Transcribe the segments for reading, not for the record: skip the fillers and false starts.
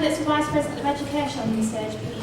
candidates for Vice President of Education on the stage, please.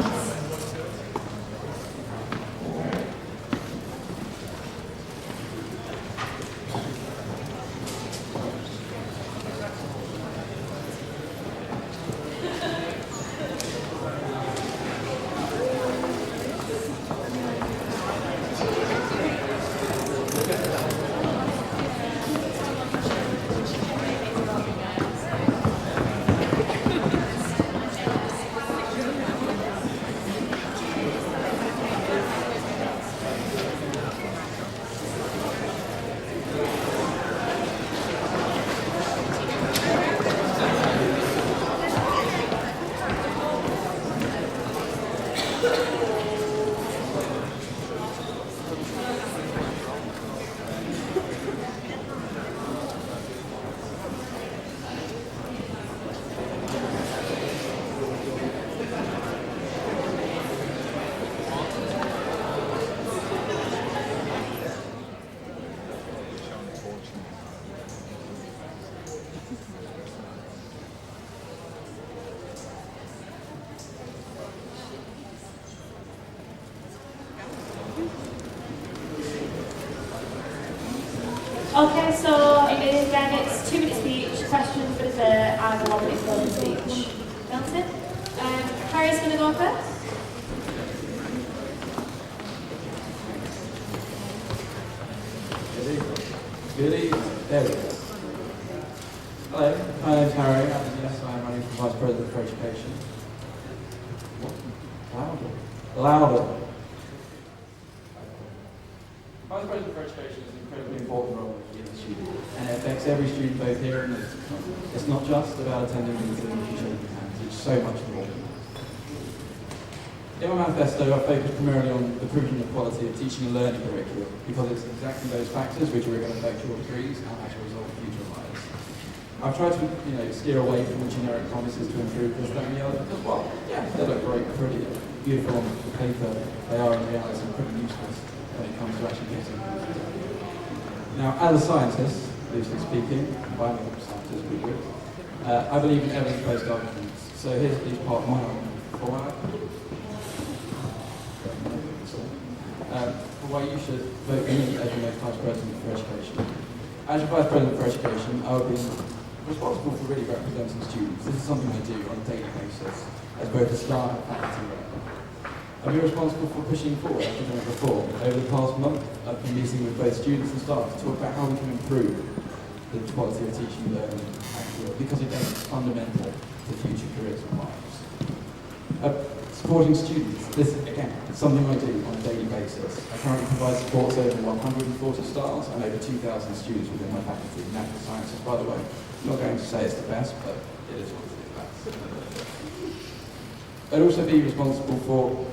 Okay, so again it's 2 minute speech, questions for dessert, and a 1 minute closing speech. Melton? Harry's going to go first. Good evening. There we go. Hello, my name's Harry. Yes, I'm running for Vice President for Education. Louder. Louder. Vice President for Education is an incredibly important role in the student, and it affects every student both here and there. It's not just about attending meetings and shaking hands, it's so much more than that. In my manifesto, I focus primarily on the provision of quality of teaching and learning curriculum, because it's exactly those factors which are going to affect your degrees and actually result in future lives. I've tried to, steer away from the generic promises to improve this, that, and the other, because, well, yeah, they look great, pretty, beautiful on paper. They are in reality pretty useless when it comes to actually getting them. Now, as a scientist, loosely speaking, biological scientist, I believe in evidence-based arguments. So here's at least part of my argument for why you should vote for me as your next Vice President for Education. As your Vice President for Education, I will be responsible for really representing students. This is something I do on a daily basis, as both a staff and faculty member. I'll be responsible for pushing forward academic reform. Over the past month, I've been meeting with both students and staff to talk about how we can improve the quality of teaching and learning at Keele, because again, it's fundamental to future careers and lives. Supporting students, this again, is something I do on a daily basis. I currently provide support to over 140 staff and over 2,000 students within my faculty in natural sciences, by the way. I'm not going to say it's the best, but it is what it is. I'd also be responsible for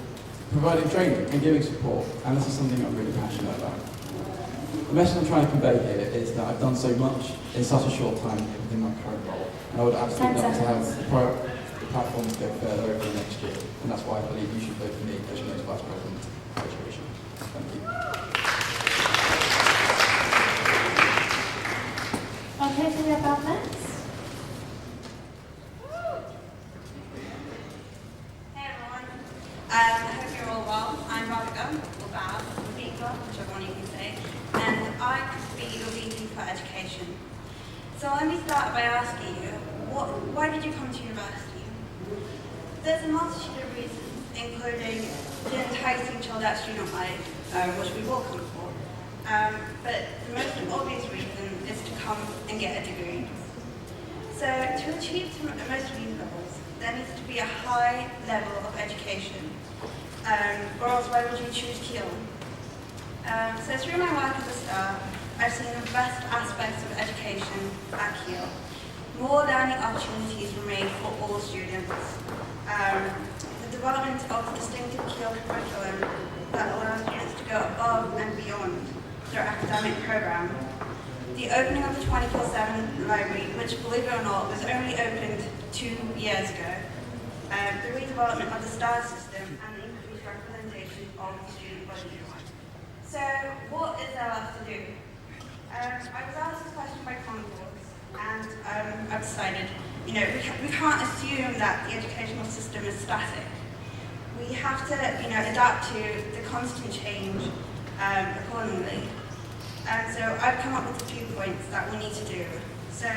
providing training and giving support, and this is something I'm really passionate about. The message I'm trying to convey here is that I've done so much in such a short time within my current role, and I would absolutely love to have the platform to go further over the next year, and that's why I believe you should vote for me as your next Vice President for Education. Thank you. Okay, so we have Bob next. I hope you're all well. I'm Bhavika, or Bhavika, whichever one you can say, and I could be your VP for Education. So let me start by asking you, why did you come to university? There's a multitude of reasons, including the enticing chilled-out student life, which we will come for. But the most obvious reason is to come and get a degree. So to achieve most of these levels, there needs to be a high level of education. Or else why would you choose Keele? So through my work as a staff, I've seen the best aspects of education at Keele. More learning opportunities were made for all students. The development of a distinctive Keele curriculum that allows students to go above and beyond their academic program. The opening of the 24/7 library, which, believe it or not, was only opened 2 years ago. The redevelopment of the STAR system and the increased representation of the student body. So, what is there left to do? I was asked this question by Concourse, and I've decided we can't assume that the educational system is static. We have to, adapt to the constant change accordingly. And so I've come up with a few points that we need to do. So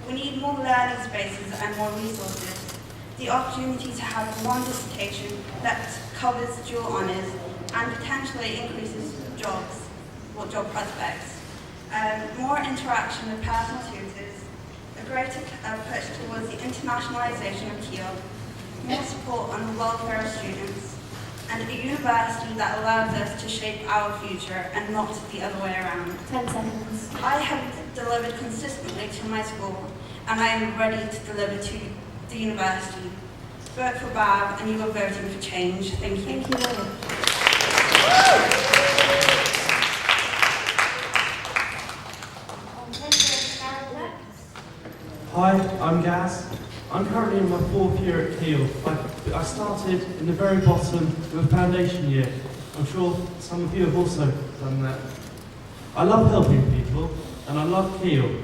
we need more learning spaces and more resources. The opportunity to have one dissertation that covers dual honours and potentially increases jobs or job prospects. More interaction with personal tutors, a greater push towards the internationalisation of Keele, more support on the welfare of students, and a university that allows us to shape our future and not the other way around. 10 seconds. I have delivered consistently to my school, and I am ready to deliver to the university. Vote for Bab, and you are voting for change. Thank you. Thank you very much. Hi, I'm Gaz. I'm currently in my 4th year at Keele. I started in the very bottom of a foundation year. I'm sure some of you have also done that. I love helping people, and I love Keele.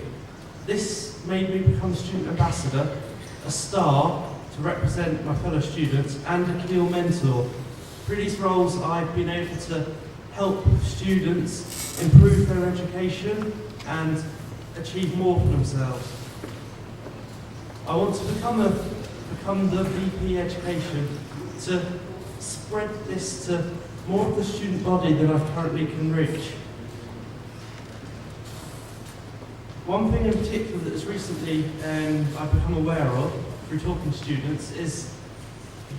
This made me become a student ambassador, a star to represent my fellow students, and a Keele mentor. Through these roles, I've been able to help students improve their education and achieve more for themselves. I want to become the VP Education to spread this to more of the student body than I currently can reach. One thing in particular that has recently I've become aware of through talking to students is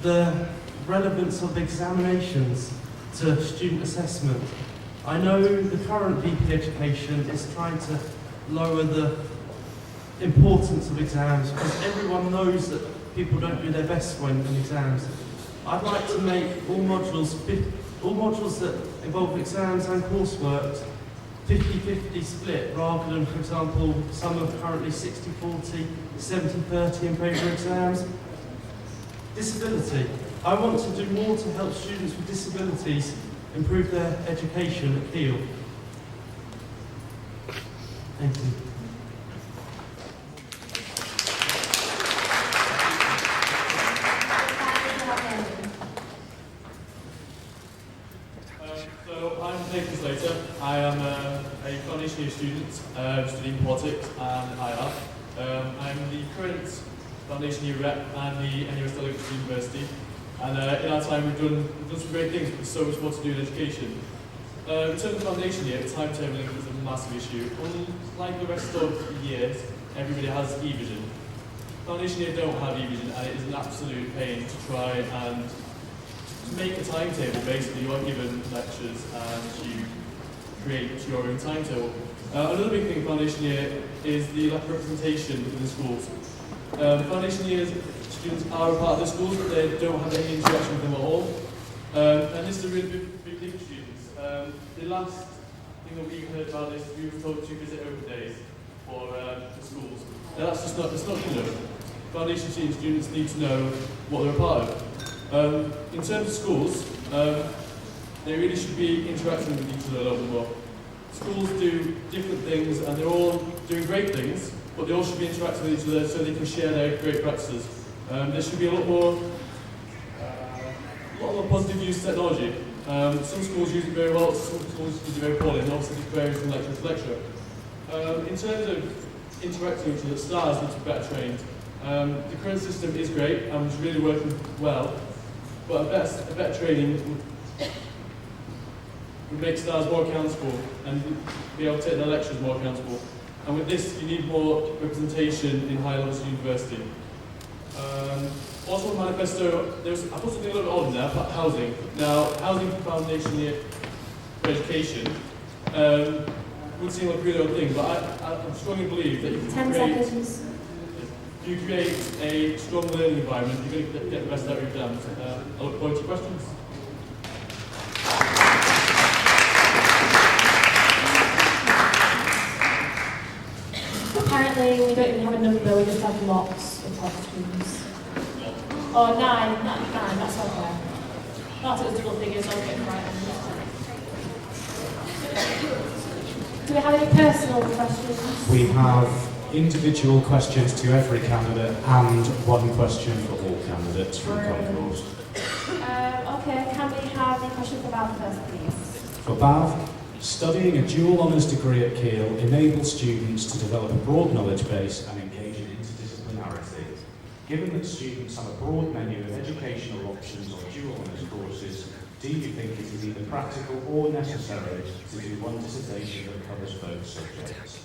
the relevance of examinations to student assessment. I know the current VP Education is trying to lower the importance of exams because everyone knows that people don't do their best when in exams. I'd like to make all modules that involve exams and coursework 50-50 split rather than, for example, some are currently 60-40, 70-30 in favour of exams. Disability. I want to do more to help students with disabilities improve their education at Keele. Thank you. So I'm Slater. I am a foundation year student studying politics and IR. I'm the current foundation year rep and the NUS delegate to the university. And in our time we've done some great things, but there's so much more to do in education. In terms of foundation year, timetabling is a massive issue. Unlike the rest of the years, everybody has e-vision. Foundation year don't have e-vision, and it is an absolute pain to try and make a timetable. Basically, you are given lectures and you create your own timetable. Another big thing in foundation year is the lack of representation within schools. Foundation year students are a part of the schools, but they don't have any interaction with them at all. And this is a really big thing for students. The last thing that we heard about this, we were told to visit open days for the schools. Now that's just not good enough. Foundation students need to know what they're a part of. In terms of schools, they really should be interacting with each other a little bit more. Schools do different things and they're all doing great things, but they all should be interacting with each other so they can share their great practices. There should be a lot more positive use of technology. Some schools use it very well, some schools use it very poorly, and obviously it varies from lecturer to lecturer. In terms of interacting with each other, STARS need to be better trained. The current system is great and is really working well, but a better training would make STARS more accountable and be able to take their lecturers more accountable. And with this, you need more representation in higher levels of university. Also, in the manifesto, I put something a little bit odd in there about housing. Now, housing for foundation year for education would seem like a really odd thing, but I strongly believe that you can 10 seconds. If you create a strong learning environment, you're going to get the best out of your exams. I look forward to your questions. Apparently, we don't even have a number, we just have lots of questions. Oh, nine, that's okay. That's it was double figures, I'll get it right. Do we have any personal questions? We have individual questions to every candidate and one question for all candidates from Concourse. Okay, can we have the question for Bath first, please? For Bath, studying a dual honours degree at Keele enables students to develop a broad knowledge base and engage in interdisciplinarity. Given that students have a broad menu of educational options on dual honours courses, do you think it is either practical or necessary to do one dissertation that covers both subjects?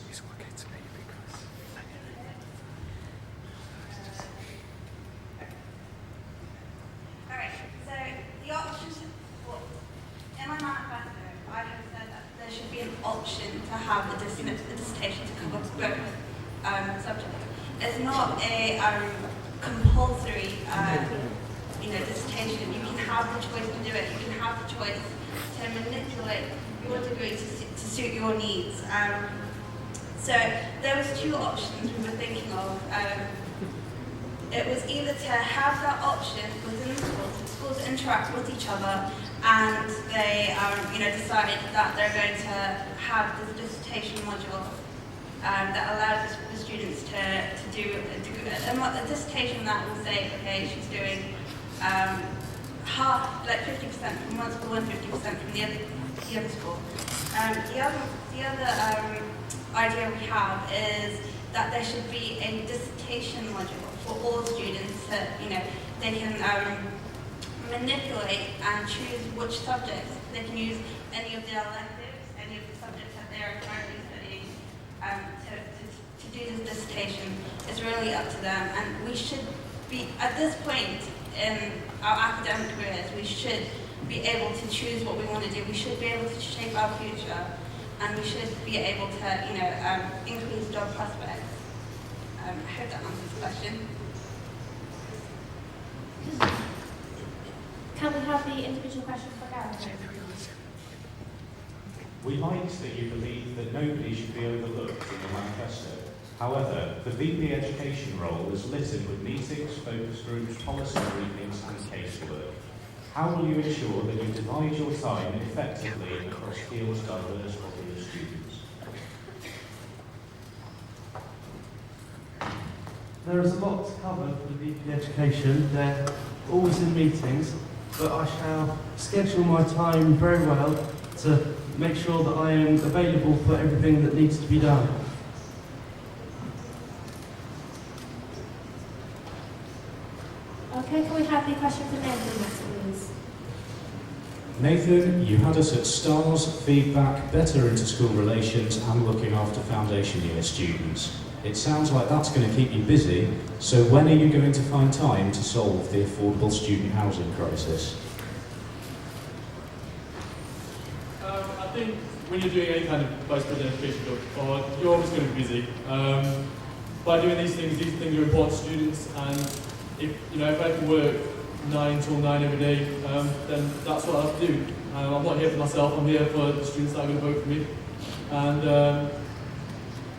Alright, so the options, well, in my manifesto, I have said that there should be an option to have a dissertation to cover both subjects. It's not a compulsory dissertation. You can have the choice to do it. You can have the choice to manipulate your degree to suit your needs. So there was two options we were thinking of. It was either to have that option within the schools interact with each other, and they decided that they're going to have this dissertation module that allows the students to do a dissertation that will say, okay, she's doing half, like 50% from one school and 50% from the other school. The other idea we have is that there should be a dissertation module for all students that they can manipulate and choose which subjects. They can use any of their electives, any of the subjects that they are currently studying to do this dissertation. It's really up to them, and we should be, at this point in our academic careers, we should be able to choose what we want to do. We should be able to shape our future, and we should be able to, increase job prospects. I hope that answers the question. Can we have the individual question for Gareth? We liked that you believe that nobody should be overlooked in the manifesto. However, the VP Education role is littered with meetings, focus groups, policy briefings and casework. How will you ensure that you divide your time effectively across Keele's diverse body of students? There is a lot to cover for the VP Education. They're always in meetings, but I shall schedule my time very well to make sure that I am available for everything that needs to be done. Okay, can we have the question for Nathan next, please? Nathan, you had us at STARS, feedback, better inter-school relations and looking after foundation year students. It sounds like that's going to keep you busy, so when are you going to find time to solve the affordable student housing crisis? I think when you're doing any kind of vice president education job, you're always going to be busy. By doing these things are important to students, and if I can work 9 till 9 every day, then that's what I have to do. I'm not here for myself, I'm here for the students that are going to vote for me. And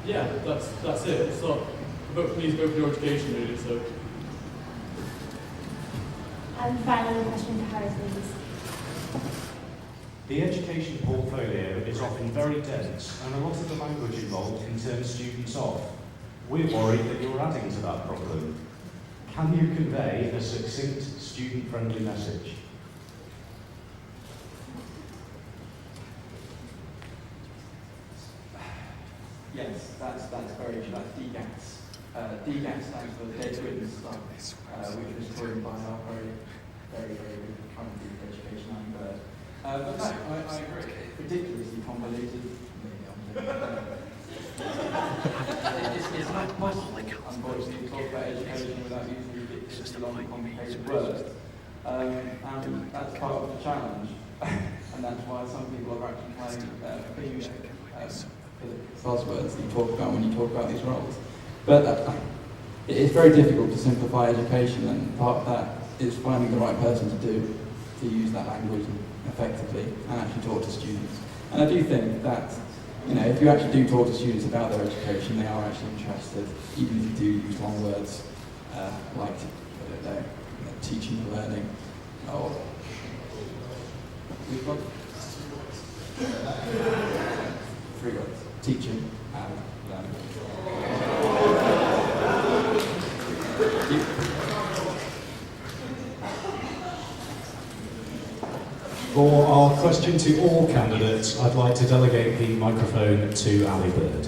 yeah, that's it. It's not vote for me to go for your education really. So. And finally, a question to Harry, please. The education portfolio is often very dense and a lot of the language involved can turn students off. We're worried that you're adding to that problem. Can you convey a succinct, student-friendly message? Yes, that's very true. That's DGATS. DGATS stands for Dead Written Stuff, which was coined by our very good current education expert. But no, I agree. Ridiculously convoluted. It's not possible, unfortunately, to talk about education without using ridiculously long and complicated words. And that's part of the challenge. And that's why some people are actually playing buzzwords that you talk about when you talk about these roles. But it's very difficult to simplify education, and part of that is finding the right person to use that language effectively and actually talk to students. And I do think that, if you actually do talk to students about their education, they are actually interested, even if you do use long words like, teaching and learning, or we've got 3 words: teaching and learning. For our question to all candidates, I'd like to delegate the microphone to Ali Bird.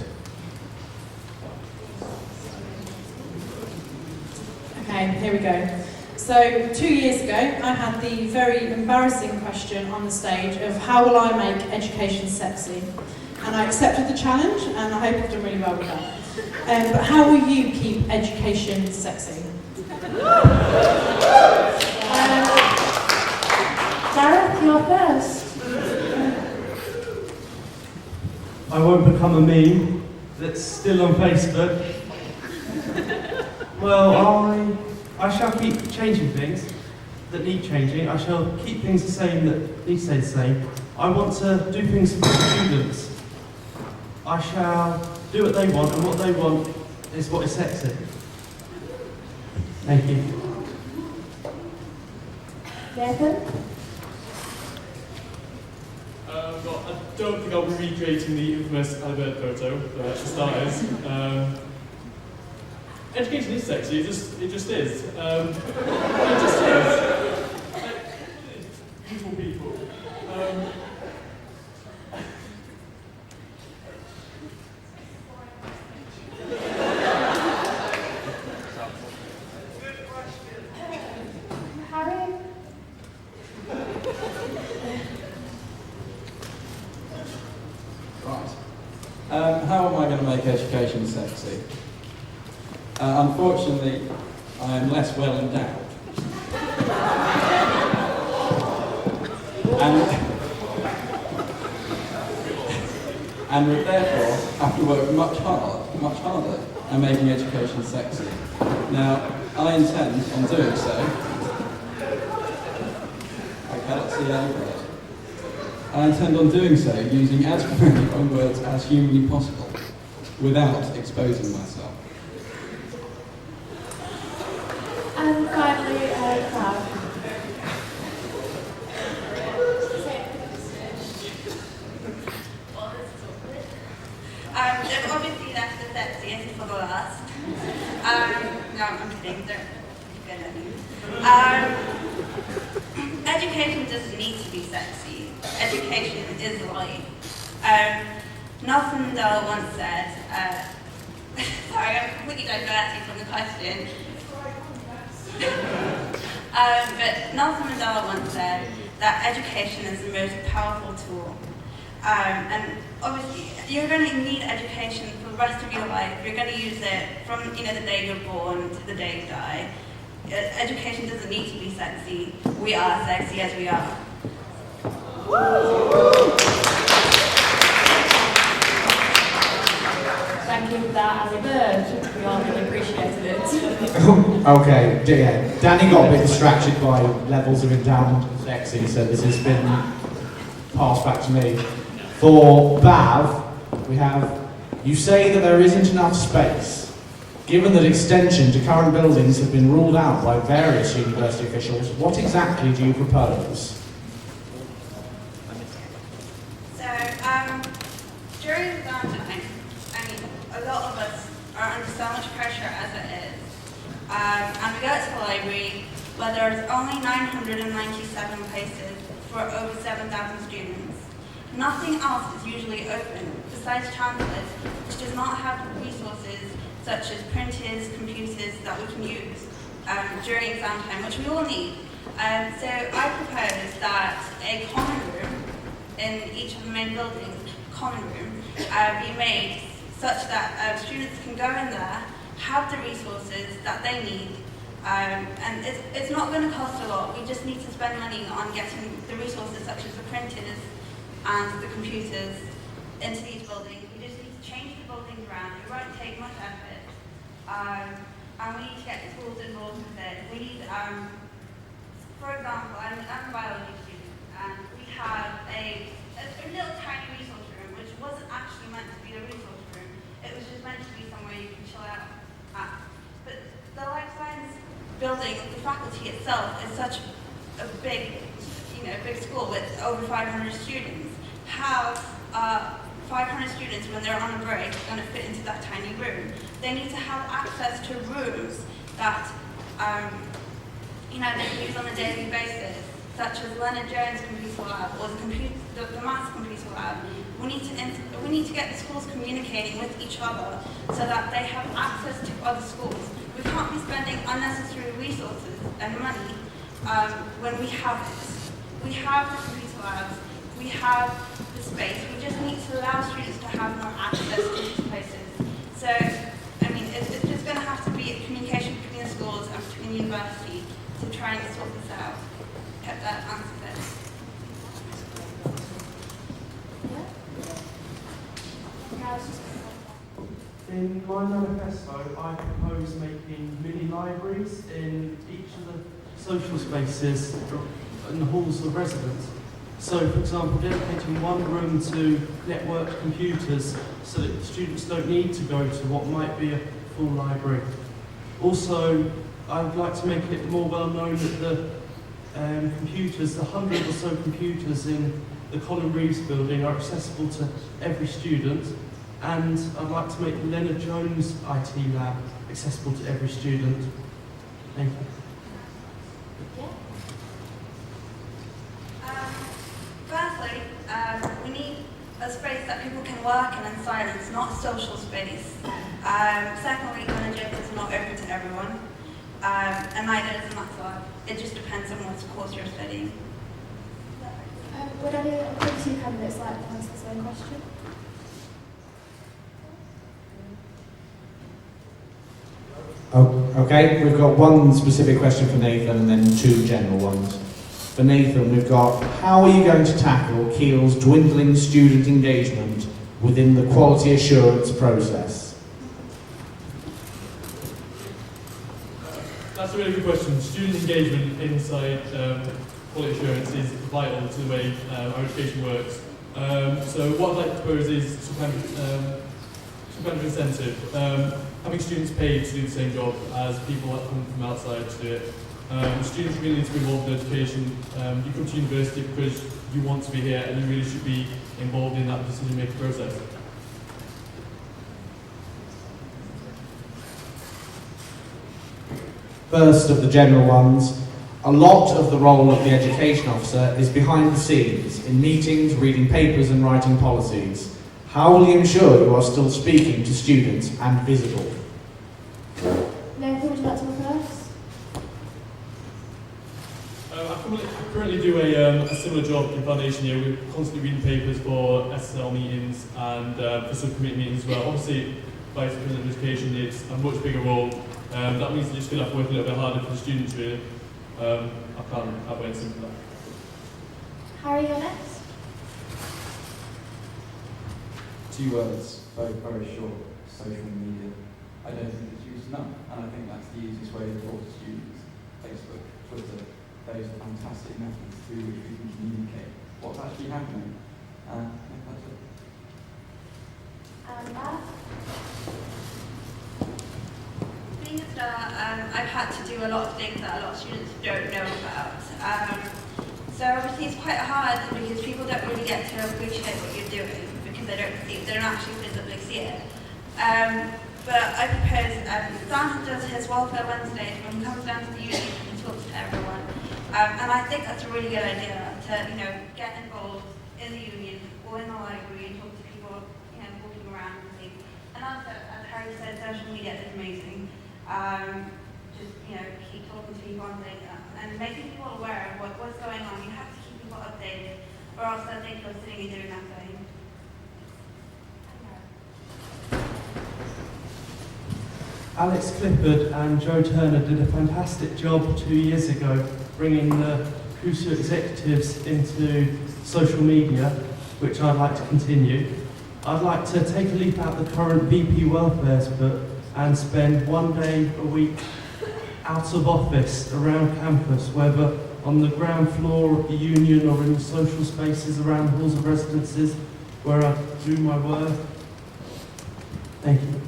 Okay, here we go. So 2 years ago, I had the very embarrassing question on the stage of how will I make education sexy? And I accepted the challenge, and I hope I've done really well with that. But how will you keep education sexy? Gareth, you're first. I won't become a meme that's still on Facebook. Well, I shall keep changing things that need changing. I shall keep things the same that need to stay the same. I want to do things for the students. I shall do what they want, and what they want is what is sexy. Thank you. Nathan? Well, I don't think I'll be recreating the infamous Albert photo, for starters. Education is sexy, it just is. It just is. Beautiful people. Harry? Right. How am I going to make education sexy? Unfortunately, I am less well endowed. and would therefore have to work much harder at making education sexy. Now, I intend on doing so. I cannot see any word. I intend on doing so using as many wrong words as humanly possible, without exposing myself. And finally, Cloud. They've obviously left the sexiest for the last. No, I'm kidding. Don't get any. Education doesn't need to be sexy. Education is life. Nelson Mandela once said, sorry, I'm completely diverting from the question. But Nelson Mandela once said that education is the most powerful tool. And obviously, you're going to need education for the rest of your life. You're going to use it from the day you're born to the day you die. Education doesn't need to be sexy. We are sexy as we are. Thank you for that, Ali Bird. We all really appreciated it. Okay, yeah. Danny got a bit distracted by levels of endowment and sexy, so this has been passed back to me. For Bav, we have, you say that there isn't enough space. Given that extension to current buildings have been ruled out by various university officials, what exactly do you propose? So, during exam time, a lot of us are under so much pressure as it is. And we go to the library where there's only 997 places for over 7,000 students. Nothing else is usually open besides Chancellor's, which does not have resources such as printers, computers that we can use during exam time, which we all need. So I propose that a common room in each of the main buildings, be made such that students can go in there, have the resources that they need, and it's not going to cost a lot. We just need to spend money on getting the resources such as the printers and the computers into these buildings. We just need to change the buildings around. It won't take much effort. And we need to get the schools involved with it. We need, for example, I'm a biology student, and we have a little tiny resource room, which wasn't actually meant to be a resource room. It was just meant to be somewhere you can chill out at. But the life science building, the faculty itself is such a big, big school with over 500 students. How 500 students, when they're on a break, are going to fit into that tiny room? They need to have access to rooms that, they use on a daily basis. such as Leonard Jones Computer Lab or the Maths Computer Lab. We need to get the schools communicating with each other so that they have access to other schools. We can't be spending unnecessary resources and money when we have this. We have the computer labs, we have the space, we just need to allow students to have more access to these places. So, I mean, it's just going to have to be a communication between the schools and between the university to try and sort this out. Hope that answers it. In my manifesto, I propose making mini libraries in each of the social spaces in the halls of residence. So, for example, dedicating one room to networked computers so that students don't need to go to what might be a full library. Also, I would like to make it more well known that the computers, the 100 or so computers in the Colin Reeves building are accessible to every student. And I'd like to make the Leonard Jones IT lab accessible to every student. Thank you. Firstly, we need a space that people can work in silence, not a social space. Secondly, Leonard Jones is not open to everyone, and neither is the Maths lab. It just depends on what course you're studying. Would any of the two candidates like to answer the same question? Okay, we've got one specific question for Nathan and then two general ones. For Nathan, we've got, how are you going to tackle Keele's dwindling student engagement within the quality assurance process? That's a really good question. Student engagement inside quality assurance is vital to the way our education works. So what I'd like to propose is some kind of incentive. Having students paid to do the same job as people that come from outside to do it. Students really need to be involved in education. You come to university because you want to be here and you really should be involved in that decision-making process. First of the general ones, a lot of the role of the education officer is behind the scenes, in meetings, reading papers and writing policies. How will you ensure you are still speaking to students and visible? Nathan, would you like to go first? I currently do a similar job in foundation year. We're constantly reading papers for SSL meetings and for subcommittee meetings as well. Obviously, Vice President of Education, it's a much bigger role. That means you're just going to have to work a little bit harder for the students, really. I can't have anything simple for that. Harry, you're next. 2 words, both very short: social media. I don't think it's used enough, and I think that's the easiest way to talk to students. Facebook, Twitter, those are fantastic methods through which we can communicate what's actually happening. That's it. Beth? Being a star, I've had to do a lot of things that a lot of students don't know about. So obviously it's quite hard because people don't really get to appreciate what you're doing because they don't actually physically see it. But I propose, Dan does his Welfare Wednesdays when he comes down to the union and he talks to everyone. And I think that's a really good idea to, get involved in the union or in the library and talk to people, walking around and things. And also, as Harry said, social media is amazing. Just, keep talking to people and making people aware of what's going on. You have to keep people updated or else they'll think you're sitting and doing nothing. Alex Clifford and Joe Turner did a fantastic job 2 years ago bringing the KeeleSU executives into social media, which I'd like to continue. I'd like to take a leaf out the current VP Welfare's book and spend 1 day a week out of office around campus, whether on the ground floor of the union or in the social spaces around halls of residences where I do my work. Thank you.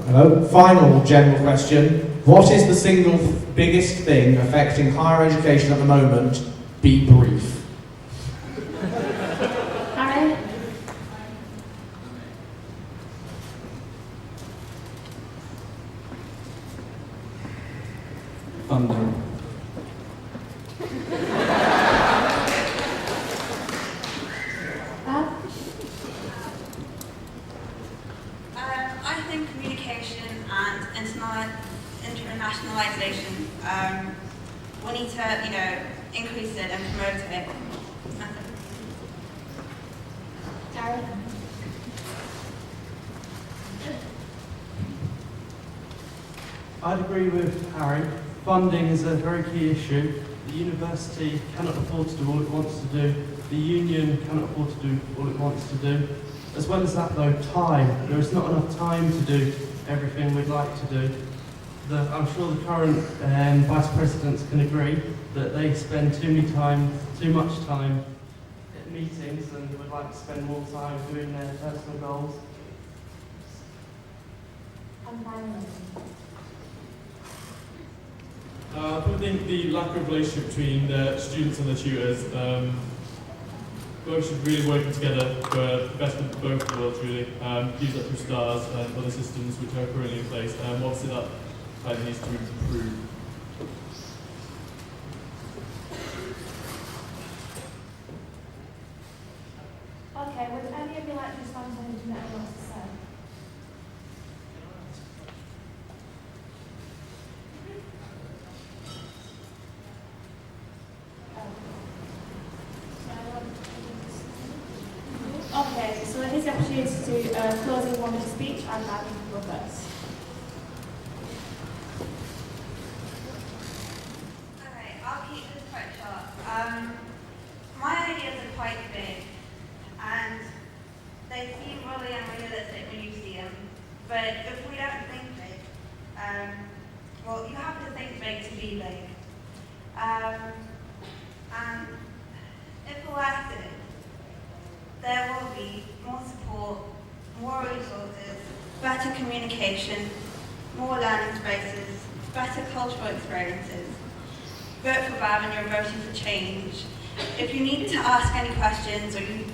Hello. Final general question. What is the single biggest thing affecting higher education at the moment? Be brief. Harry? We need to, increase it and promote it. Gareth? I'd agree with Harry. Funding is a very key issue. The university cannot afford to do all it wants to do. The union cannot afford to do all it wants to do. As well as that though, time. There is not enough time to do everything we'd like to do. I'm sure the current vice presidents can agree that they spend too much time at meetings and would like to spend more time doing their personal goals. And finally. I think the lack of relationship between the students and the tutors, both should really work together for the best of both worlds really. Use that through STARS and other systems which are currently in place. Obviously that needs to improve. Okay, would any of you like to respond to anything that anyone wants to say? Okay, so here's the opportunity to do a closing 1 minute speech and I can go first. Okay, I'll keep this quite short. My ideas are quite big and they seem really unrealistic when you see them. But if we don't think big, well, you have to think big to be big. And if elected, there will be more support, more resources, better communication, more learning spaces, better cultural experiences. Vote for Bav and you're voting for change. If you need to ask any questions or you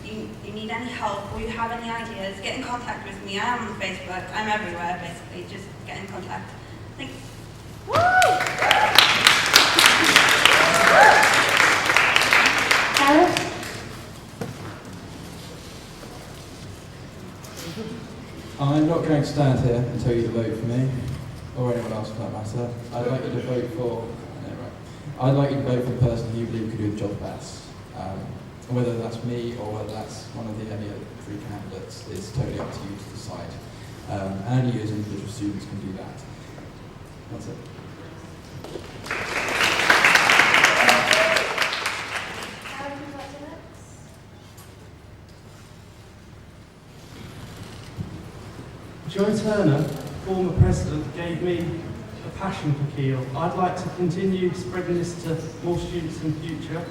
need any help or you have any ideas, get in contact with me. I am on Facebook. I'm everywhere, basically. Just get in contact. Thanks. Gareth? I'm not going to stand here and tell you to vote for me, or anyone else for that matter. I'd like you to vote for, I'd like you to vote for the person who you believe could do the job best. Whether that's me or whether that's one of the any other 3 candidates is totally up to you to decide. And only you as individual students can do that. That's it. Joy Turner, former president, gave me a passion for Keele. I'd like to continue spreading this to more students in the future.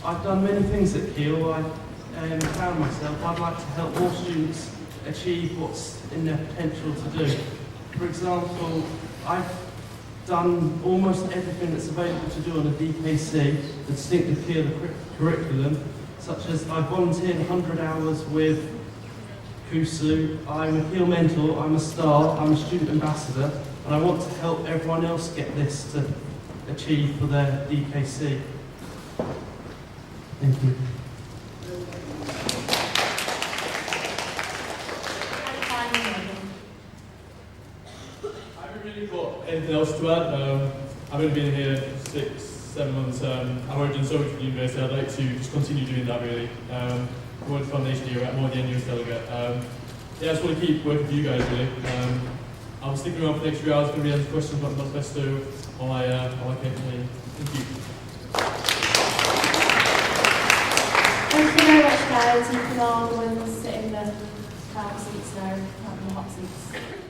I've done many things at Keele. I found myself, I'd like to help more students achieve what's in their potential to do. For example, I've done almost everything that's available to do on a DKC, the distinctive Keele curriculum, such as I volunteered 100 hours with KeeleSU, I'm a Keele mentor, I'm a star, I'm a student ambassador, and I want to help everyone else get this to achieve for their DKC. Thank you. I haven't really got anything else to add. I've only been here 6-7 months. I've already done so much with the university. I'd like to just continue doing that really. More the foundation year, more the NUS delegate. Yeah, I just want to keep working with you guys really. I'll be sticking around for the next few hours, going to be answering questions about the manifesto on my campaign. Thank you. Thank you very much guys, you can all go and sit in the car seats now, not in the hot seats.